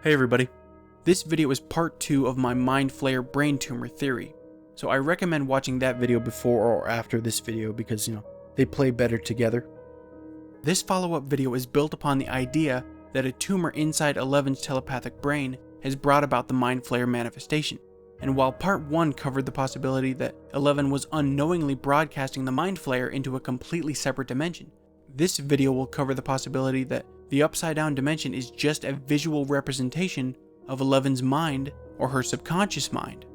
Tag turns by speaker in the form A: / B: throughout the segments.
A: Hey everybody, this video is part 2 of my Mind Flayer brain tumor theory, so I recommend watching that video before or after this video because, they play better together. This follow-up video is built upon the idea that a tumor inside Eleven's telepathic brain has brought about the Mind Flayer manifestation, and while part 1 covered the possibility that Eleven was unknowingly broadcasting the Mind Flayer into a completely separate dimension, this video will cover the possibility that the upside down dimension is just a visual representation of Eleven's mind or her subconscious mind.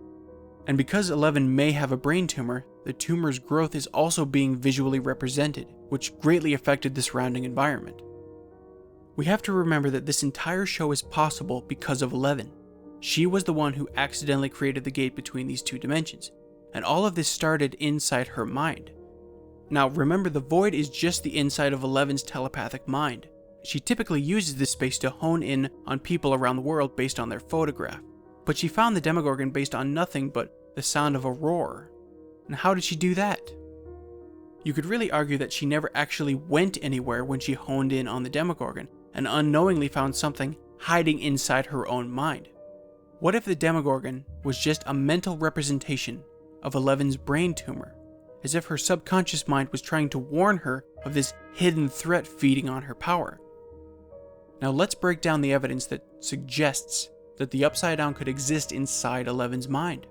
A: And because Eleven may have a brain tumor, the tumor's growth is also being visually represented, which greatly affected the surrounding environment. We have to remember that this entire show is possible because of Eleven. She was the one who accidentally created the gate between these two dimensions, and all of this started inside her mind. Now remember, the void is just the inside of Eleven's telepathic mind. She typically uses this space to hone in on people around the world based on their photograph, but she found the Demogorgon based on nothing but the sound of a roar. And how did she do that? You could really argue that she never actually went anywhere when she honed in on the Demogorgon, and unknowingly found something hiding inside her own mind. What if the Demogorgon was just a mental representation of Eleven's brain tumor, as if her subconscious mind was trying to warn her of this hidden threat feeding on her power? Now let's break down the evidence that suggests that the Upside Down could exist inside Eleven's mind.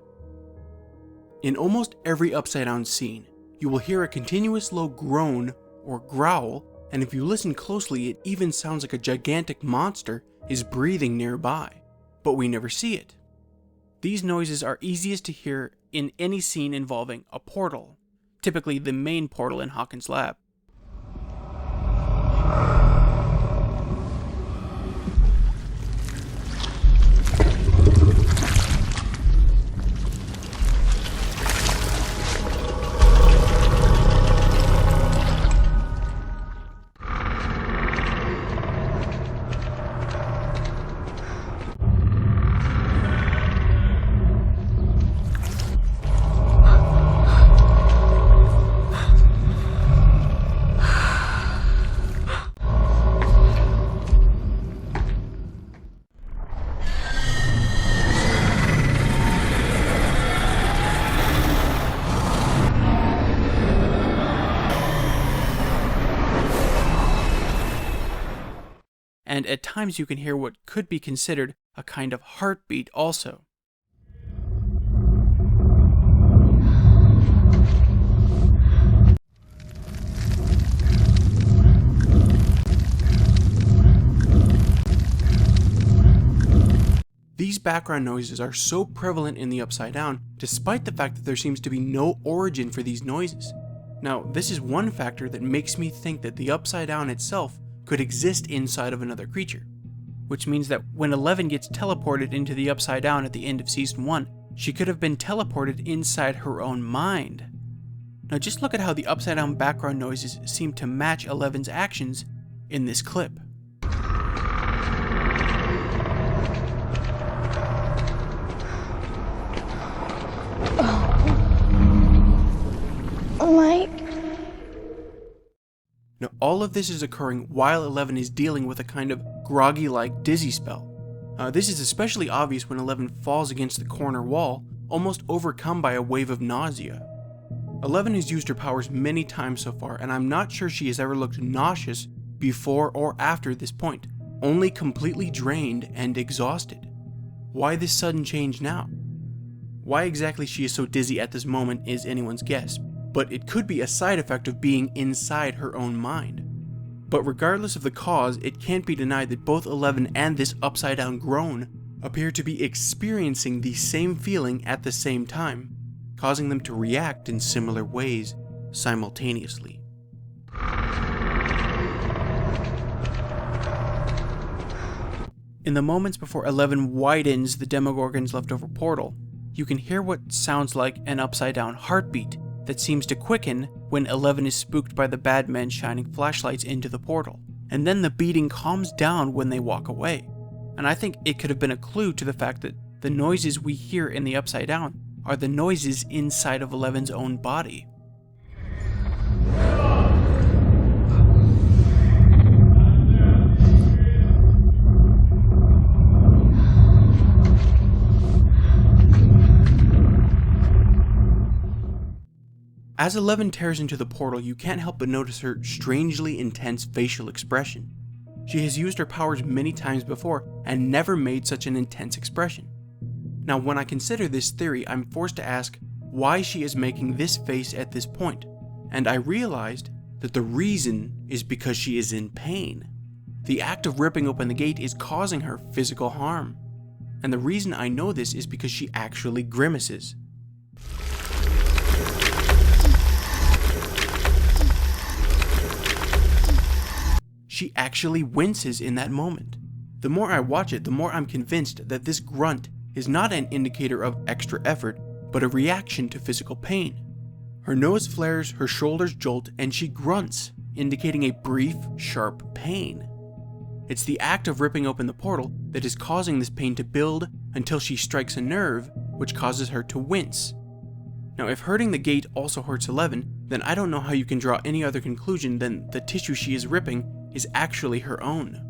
A: In almost every Upside Down scene, you will hear a continuous low groan or growl, and if you listen closely, it even sounds like a gigantic monster is breathing nearby, but we never see it. These noises are easiest to hear in any scene involving a portal, typically the main portal in Hawkins' lab. And at times you can hear what could be considered a kind of heartbeat also. These background noises are so prevalent in the Upside Down, despite the fact that there seems to be no origin for these noises. Now, this is one factor that makes me think that the Upside Down itself could exist inside of another creature, which means that when Eleven gets teleported into the Upside Down at the end of Season 1, she could have been teleported inside her own mind. Now just look at how the Upside Down background noises seem to match Eleven's actions in this clip.
B: Mike?
A: Now all of this is occurring while Eleven is dealing with a kind of groggy-like dizzy spell. This is especially obvious when Eleven falls against the corner wall, almost overcome by a wave of nausea. Eleven has used her powers many times so far, and I'm not sure she has ever looked nauseous before or after this point, only completely drained and exhausted. Why this sudden change now? Why exactly she is so dizzy at this moment is anyone's guess, but it could be a side effect of being inside her own mind. But regardless of the cause, it can't be denied that both Eleven and this Upside Down groan appear to be experiencing the same feeling at the same time, causing them to react in similar ways simultaneously. In the moments before Eleven widens the Demogorgon's leftover portal, you can hear what sounds like an Upside Down heartbeat that seems to quicken when Eleven is spooked by the bad men shining flashlights into the portal, and then the beating calms down when they walk away. And I think it could have been a clue to the fact that the noises we hear in the Upside Down are the noises inside of Eleven's own body. As 11 tears into the portal, you can't help but notice her strangely intense facial expression. She has used her powers many times before and never made such an intense expression. Now, when I consider this theory, I'm forced to ask why she is making this face at this point, and I realized that the reason is because she is in pain. The act of ripping open the gate is causing her physical harm, and the reason I know this is because she actually grimaces. She actually winces in that moment. The more I watch it, the more I'm convinced that this grunt is not an indicator of extra effort, but a reaction to physical pain. Her nose flares, her shoulders jolt, and she grunts, indicating a brief, sharp pain. It's the act of ripping open the portal that is causing this pain to build until she strikes a nerve, which causes her to wince. Now, if hurting the gate also hurts 11, then I don't know how you can draw any other conclusion than the tissue she is ripping is actually her own.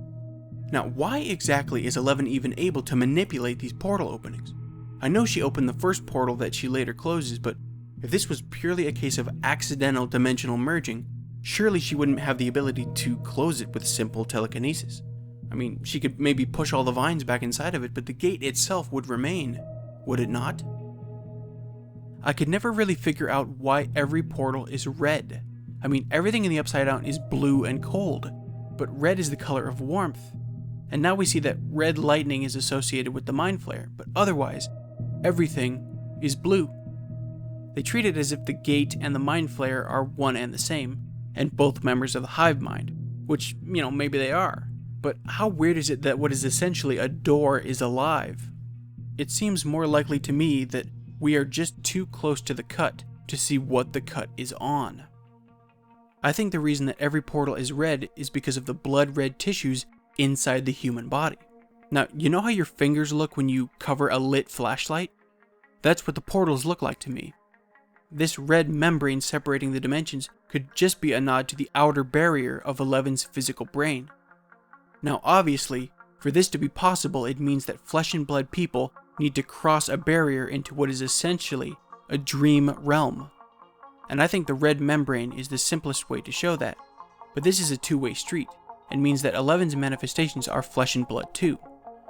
A: Now, why exactly is 11 even able to manipulate these portal openings? I know she opened the first portal that she later closes, but if this was purely a case of accidental dimensional merging, surely she wouldn't have the ability to close it with simple telekinesis. I mean, she could maybe push all the vines back inside of it, but the gate itself would remain, would it not? I could never really figure out why every portal is red. I mean, everything in the Upside Down is blue and cold, but red is the color of warmth. And now we see that red lightning is associated with the Mind Flayer, but otherwise, everything is blue. They treat it as if the gate and the Mind Flayer are one and the same, and both members of the hive mind, which, maybe they are. But how weird is it that what is essentially a door is alive? It seems more likely to me that we are just too close to the cut to see what the cut is on. I think the reason that every portal is red is because of the blood-red tissues inside the human body. Now, you know how your fingers look when you cover a lit flashlight? That's what the portals look like to me. This red membrane separating the dimensions could just be a nod to the outer barrier of 11's physical brain. Now, obviously, for this to be possible, it means that flesh and blood people need to cross a barrier into what is essentially a dream realm. And I think the red membrane is the simplest way to show that. But this is a two-way street, and means that 11's manifestations are flesh and blood too.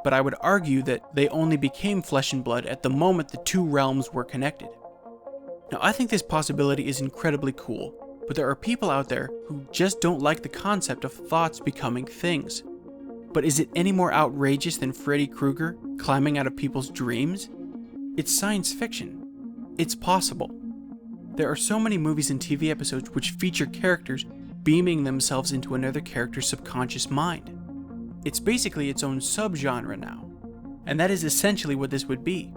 A: But I would argue that they only became flesh and blood at the moment the two realms were connected. Now, I think this possibility is incredibly cool, but there are people out there who just don't like the concept of thoughts becoming things. But is it any more outrageous than Freddy Krueger climbing out of people's dreams? It's science fiction. It's possible. There are so many movies and TV episodes which feature characters beaming themselves into another character's subconscious mind. It's basically its own subgenre now, and that is essentially what this would be.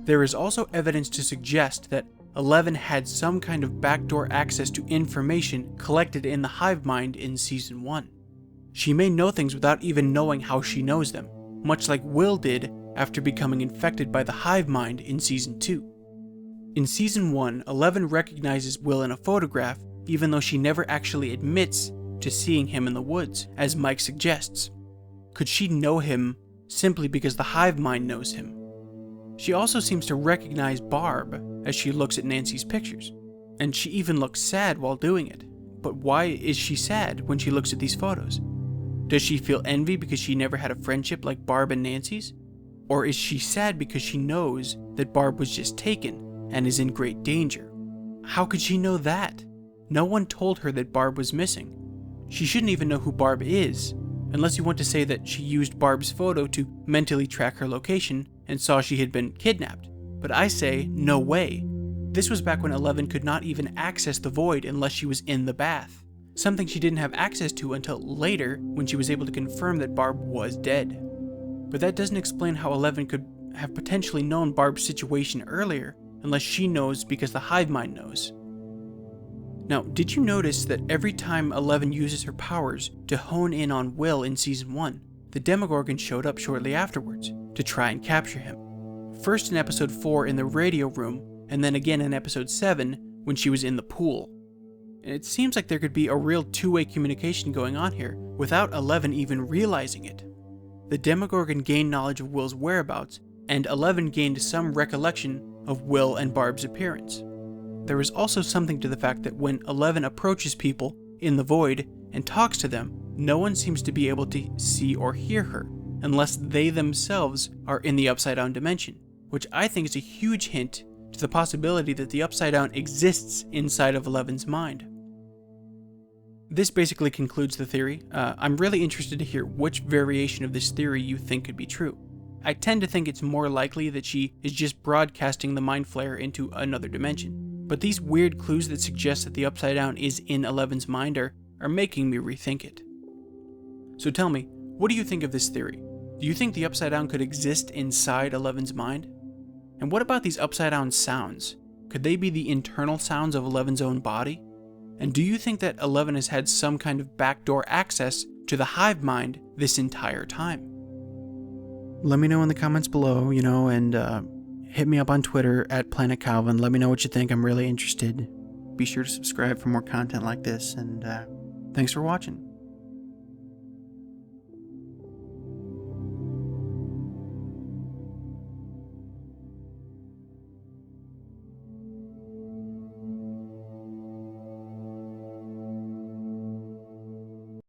A: There is also evidence to suggest that 11 had some kind of backdoor access to information collected in the hive mind in Season 1. She may know things without even knowing how she knows them, much like Will did after becoming infected by the hive mind in Season 2. In Season 1, 11 recognizes Will in a photograph, even though she never actually admits to seeing him in the woods, as Mike suggests. Could she know him simply because the hive mind knows him? She also seems to recognize Barb as she looks at Nancy's pictures, and she even looks sad while doing it. But why is she sad when she looks at these photos? Does she feel envy because she never had a friendship like Barb and Nancy's? Or is she sad because she knows that Barb was just taken and is in great danger? How could she know that? No one told her that Barb was missing. She shouldn't even know who Barb is, unless you want to say that she used Barb's photo to mentally track her location and saw she had been kidnapped. But I say, no way. This was back when 11 could not even access the void unless she was in the bath, something she didn't have access to until later when she was able to confirm that Barb was dead. But that doesn't explain how 11 could have potentially known Barb's situation earlier, unless she knows because the hive mind knows. Now, did you notice that every time 11 uses her powers to hone in on Will in Season 1, the Demogorgon showed up shortly afterwards to try and capture him? First in Episode 4 in the radio room, and then again in Episode 7 when she was in the pool. And it seems like there could be a real two-way communication going on here without 11 even realizing it. The Demogorgon gained knowledge of Will's whereabouts, and 11 gained some recollection of Will and Barb's appearance. there is also something to the fact that when 11 approaches people in the void and talks to them, no one seems to be able to see or hear her, unless they themselves are in the Upside Down dimension, which I think is a huge hint to the possibility that the Upside Down exists inside of 11's mind. This basically concludes the theory. I'm really interested to hear which variation of this theory you think could be true. I tend to think it's more likely that she is just broadcasting the Mind Flayer into another dimension, but these weird clues that suggest that the Upside Down is in 11's mind are making me rethink it. So tell me, what do you think of this theory? Do you think the Upside Down could exist inside 11's mind? And what about these Upside Down sounds? Could they be the internal sounds of 11's own body? And do you think that 11 has had some kind of backdoor access to the hive mind this entire time? Let me know in the comments below, and hit me up on Twitter at Planet Calvin. Let me know what you think. I'm really interested. Be sure to subscribe for more content like this, and thanks for watching.